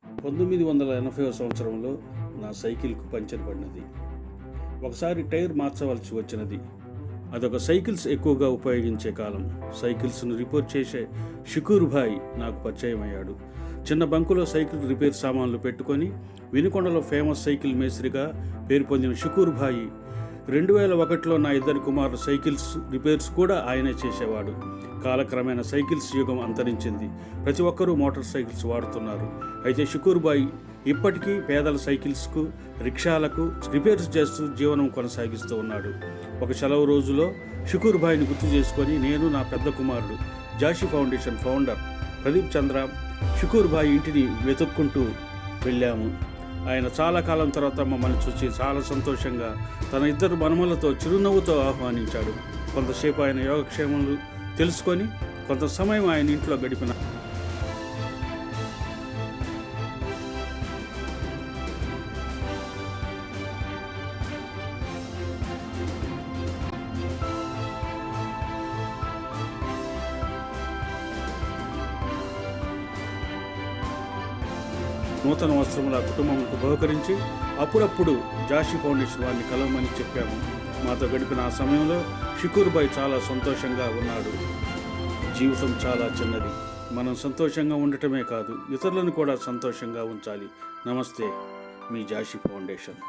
1980వ సంవత్సరంలో నా సైకిల్కు పంచర్ పడినది. ఒకసారి టైర్ మార్చవలసి వచ్చినది. అదొక సైకిల్స్ ఎక్కువగా ఉపయోగించే కాలం. సైకిల్స్ను రిపేర్ చేసే షుకూర్ భాయ్ నాకు పరిచయం అయ్యాడు. చిన్న బంకులో సైకిల్ రిపేర్ సామాన్లు పెట్టుకొని వినుకొండలో ఫేమస్ సైకిల్ మేస్త్రిగా పేరు పొందిన షుకూర్ భాయ్ 2001లో నా ఇద్దరు కుమారులు సైకిల్స్ రిపేర్స్ కూడా ఆయనే చేసేవాడు. కాలక్రమేణా సైకిల్స్ యుగం అంతరించింది. ప్రతి ఒక్కరూ మోటార్ సైకిల్స్ వాడుతున్నారు. అయితే షుకూర్ భాయ్ ఇప్పటికీ పేదల సైకిల్స్కు, రిక్షాలకు రిపేర్స్ చేస్తూ జీవనం కొనసాగిస్తూ ఉన్నాడు. ఒక సెలవు రోజులో షుకూర్ భాయ్ని గుర్తు చేసుకొని నేను, నా పెద్ద కుమారుడు, జాషి ఫౌండేషన్ ఫౌండర్ ప్రదీప్ చంద్ర షుకూర్ భాయ్ ఇంటిని వెతుక్కుంటూ వెళ్ళాము. ఆయన చాలా కాలం తర్వాత మమ్మల్ని చూసి చాలా సంతోషంగా తన ఇద్దరు మనుమలతో చిరునవ్వుతో ఆహ్వానించాడు. కొంతసేపు ఆయన యోగక్షేమాలు తెలుసుకొని కొంత సమయం ఆయన ఇంట్లో గడిపిన నూతన వస్త్రముల కుటుంబంకు బహుకరించి అప్పుడప్పుడు జాషి ఫౌండేషన్ వారిని కలవమని చెప్పాము. మాతో గడిపిన ఆ సమయంలో షుకూర్ భాయ్ చాలా సంతోషంగా ఉన్నాడు. జీవితం చాలా చిన్నది. మనం సంతోషంగా ఉండటమే కాదు, ఇతరులను కూడా సంతోషంగా ఉంచాలి. నమస్తే, మీ జాషి ఫౌండేషన్.